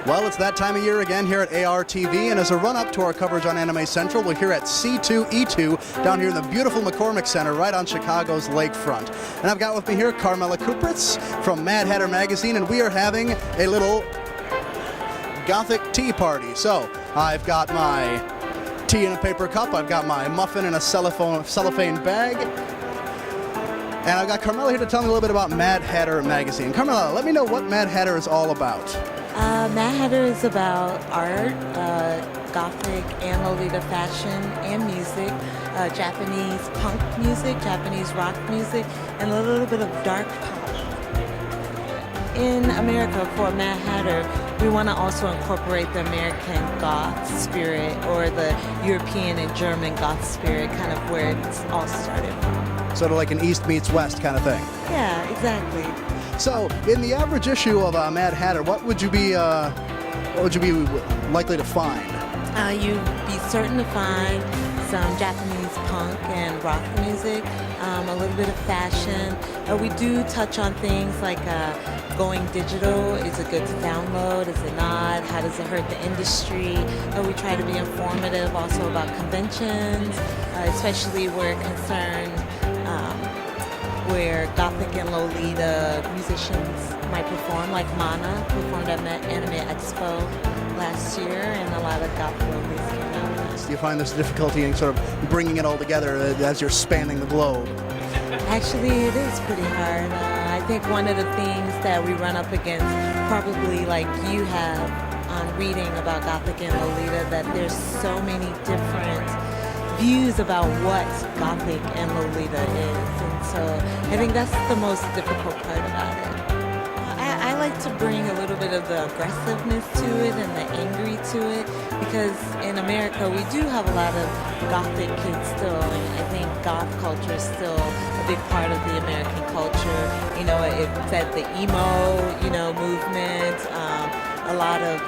Well, it's that time of year again here at ARTV, and as a run-up to our coverage on Anime Central, we're here at C2E2 down here in the beautiful McCormick Center right on Chicago's lakefront. And I've got with me here Carmela Kupritz from MadHatter Magazine, and we are having a little Gothic tea party. So I've got my tea in a paper cup, I've got my muffin in a cellophane bag, and I've got Carmela here to tell me a little bit about MadHatter Magazine. Carmela, let me know what MadHatter is all about. MadHatter is about art, Gothic and Lolita fashion and music, Japanese punk music, Japanese rock music, and a little bit of dark pop. In America, for MadHatter, we want to also incorporate the American goth spirit, or the European and German goth spirit, kind of where it's all started from. Sort of like an East meets West kind of thing. Yeah, exactly. So, in the average issue of MadHatter, what would you be likely to find? You'd be certain to find some Japanese punk and rock music, a little bit of fashion. We do touch on things like going digital. Is it good to download? Is it not? How does it hurt the industry? We try to be informative also about conventions, especially where concerned where Gothic and Lolita musicians might perform, like Mana performed at Anime Expo last year, and a lot of Gothic Lolitas came out. Do you find there's difficulty in sort of bringing it all together as you're spanning the globe? Actually, it is pretty hard. I think one of the things that we run up against, probably like you have on reading about Gothic and Lolita, that there's so many different views about what Gothic and Lolita is, and so I think that's the most difficult part about it. I like to bring a little bit of the aggressiveness to it and the angry to it, because in America we do have a lot of Gothic kids still, and I think goth culture is still a big part of the American culture. You know, it fed the emo, movement. A lot of,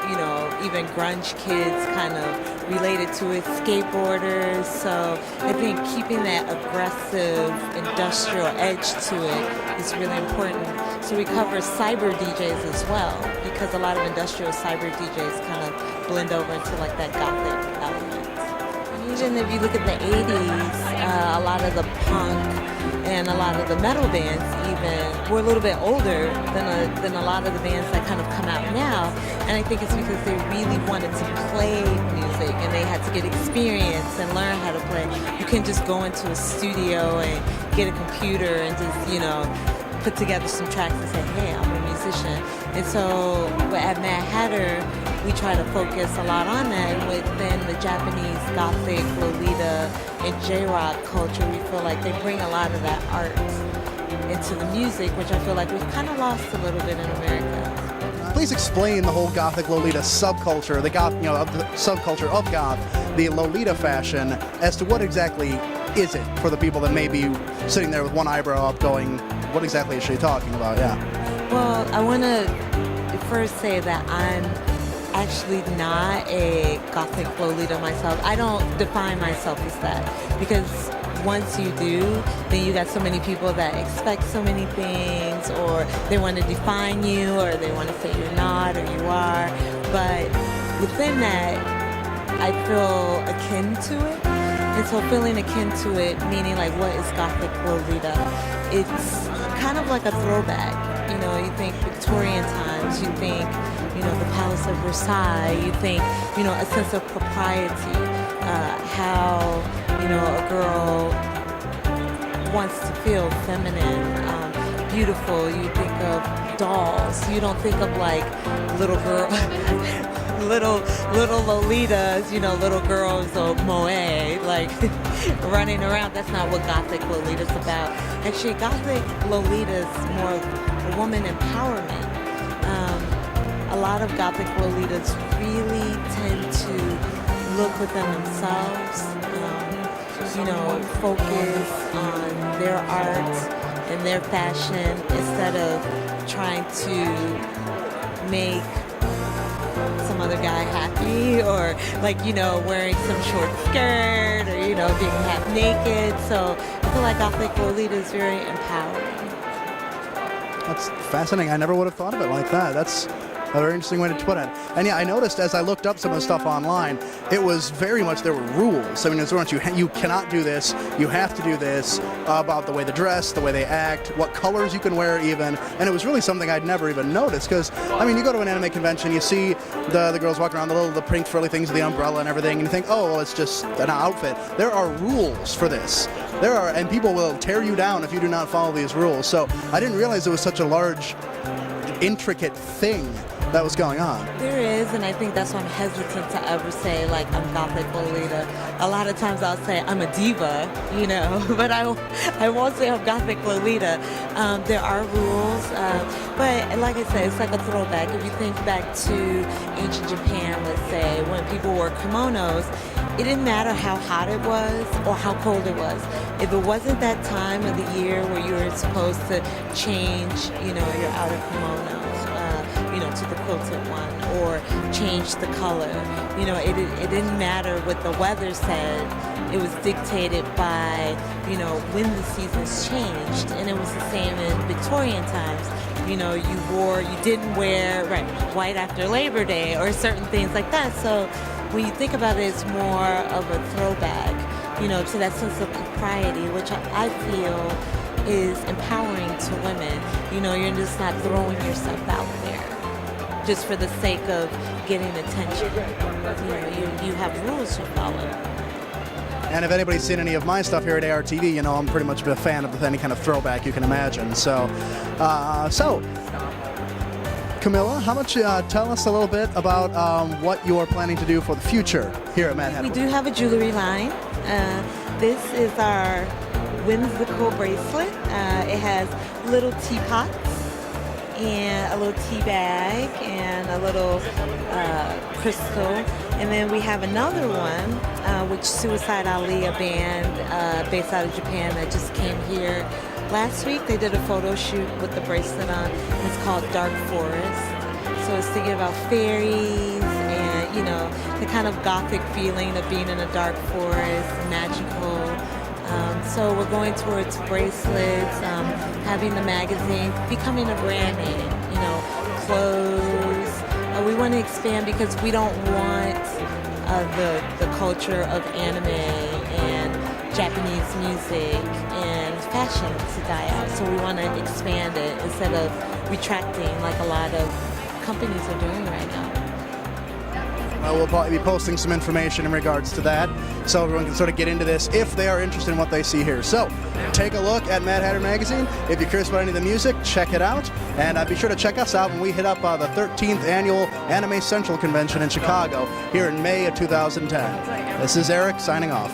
even grunge kids kind of related to it, skateboarders. So I think keeping that aggressive industrial edge to it is really important. So we cover cyber DJs as well, because a lot of industrial cyber DJs kind of blend over into like that Gothic element. And even if you look at the 80s, a lot of the punk and a lot of the metal bands even were a little bit older than a lot of the bands that kind of come out now. And I think it's because they really wanted to play music and they had to get experience and learn how to play. You can't just go into a studio and get a computer and just, put together some tracks and say, hey, I'm a musician. And so at MadHatter, we try to focus a lot on that. Within the Japanese Gothic, Lolita, and J-rock culture, we feel like they bring a lot of that art into the music, which I feel like we've kind of lost a little bit in America. Please explain the whole Gothic Lolita subculture, the subculture of goth, the Lolita fashion, as to what exactly is it for the people that may be sitting there with one eyebrow up going, what exactly is she talking about? Yeah. Well, I want to first say that I'm actually not a Gothic Lolita myself. I don't define myself as that, because once you do, then you got so many people that expect so many things, or they want to define you, or they want to say you're not or you are. But within that, I feel akin to it. And so feeling akin to it, meaning like, what is Gothic Lolita? It's kind of like a throwback. You think Victorian times, you think, the Palace of Versailles, you think, a sense of propriety, how, a girl wants to feel feminine, beautiful. You think of dolls. You don't think of like little girl, little Lolitas, little girls of Moe, like running around. That's not what Gothic Lolita's about. Actually, Gothic Lolita is more a woman empowerment. A lot of Gothic Lolitas really tend to look within themselves, focus on their art and their fashion instead of trying to make some other guy happy, or wearing some short skirt, or being half naked. So I feel like Gothic Lolita is very empowering. That's fascinating. I never would have thought of it like that. A very interesting way to put it. And yeah, I noticed as I looked up some of the stuff online, it was very much, there were rules. I mean, there's ones you cannot do this, you have to do this, about the way they dress, the way they act, what colors you can wear even. And it was really something I'd never even noticed, because, I mean, you go to an anime convention, you see the girls walking around, the pink frilly things with the umbrella and everything, and you think, oh, well, it's just an outfit. There are rules for this. And people will tear you down if you do not follow these rules. So I didn't realize it was such a large, intricate thing that was going on. There is, and I think that's why I'm hesitant to ever say, like, I'm Gothic Lolita. A lot of times I'll say I'm a diva, you know, but I won't say I'm Gothic Lolita. There are rules, but like I said, it's like a throwback. If you think back to ancient Japan, let's say, when people wore kimonos, it didn't matter how hot it was or how cold it was. If it wasn't that time of the year where you were supposed to change, you know, your outer kimonos, you know, to the quilted one, or change the color. You know, it didn't matter what the weather said. It was dictated by, you know, when the seasons changed. And it was the same in Victorian times. You know, you didn't wear white after Labor Day or certain things like that. So when you think about it, it's more of a throwback, you know, to that sense of propriety, which I feel is empowering to women. You know, you're just not throwing yourself out there just for the sake of getting attention. You know, you have rules to follow. And if anybody's seen any of my stuff here at ARTV, you know I'm pretty much a fan of any kind of throwback you can imagine. So, Camilla, how about you tell us a little bit about what you're planning to do for the future here at MadHatter? We do have a jewelry line. This is our whimsical bracelet. It has little teapots and a little tea bag and a little crystal. And then we have another one, which Suicide Ali, a band based out of Japan that just came here last week. They did a photo shoot with the bracelet on. It's called Dark Forest. So it's thinking about fairies and, you know, the kind of gothic feeling of being in a dark forest, magical. So we're going towards bracelets, having the magazine, becoming a brand name, you know, clothes. We want to expand because we don't want the culture of anime and Japanese music and fashion to die out. So we want to expand it instead of retracting like a lot of companies are doing right now. Well, we'll probably be posting some information in regards to that, so everyone can sort of get into this if they are interested in what they see here. So, take a look at MadHatter Magazine. If you're curious about any of the music, check it out. And be sure to check us out when we hit up the 13th Annual Anime Central Convention in Chicago here in May of 2010. This is Eric signing off.